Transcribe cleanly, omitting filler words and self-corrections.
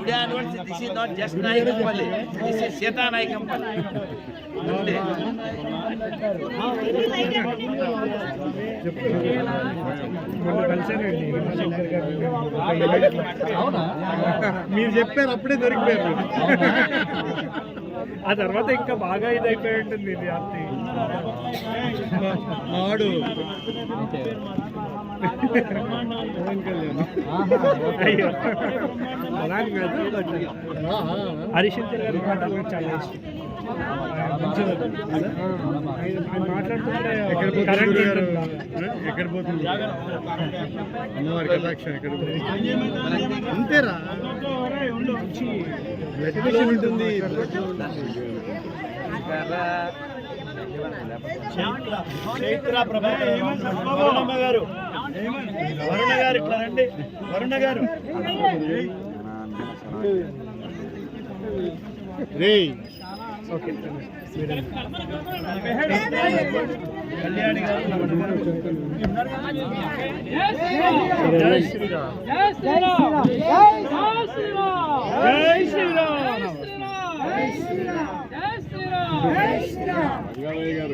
today onwards, this is not just Naikampalli, this is Seta Naikampalli. అంతే. మీరు చెప్పారు అప్పుడే దొరికిపోయారు. ఆ తర్వాత ఇంకా బాగా ఇది అయిపోయి ఉంటుంది ఇది ఆర్తి ఆడు హరిశంకర్ గారి పాటలు చాలా ఇష్టం. మాట్లాడుతుంటే ఎక్కడ పోతుంది అమ్మవారి కటాక్షం ఎక్కడ అంతేరా ఉంటుంది. చైత్ర ప్రభాకర్ వరుణమ్మ గారు, వరుణ గారు ఇట్లా రండి. వరుణ గారు రే ఓకే కళ్యాణి గారు జై శ్రీరామ్. జై శ్రీరామ్. జై శ్రీరామ్. జై శ్రీరామ్.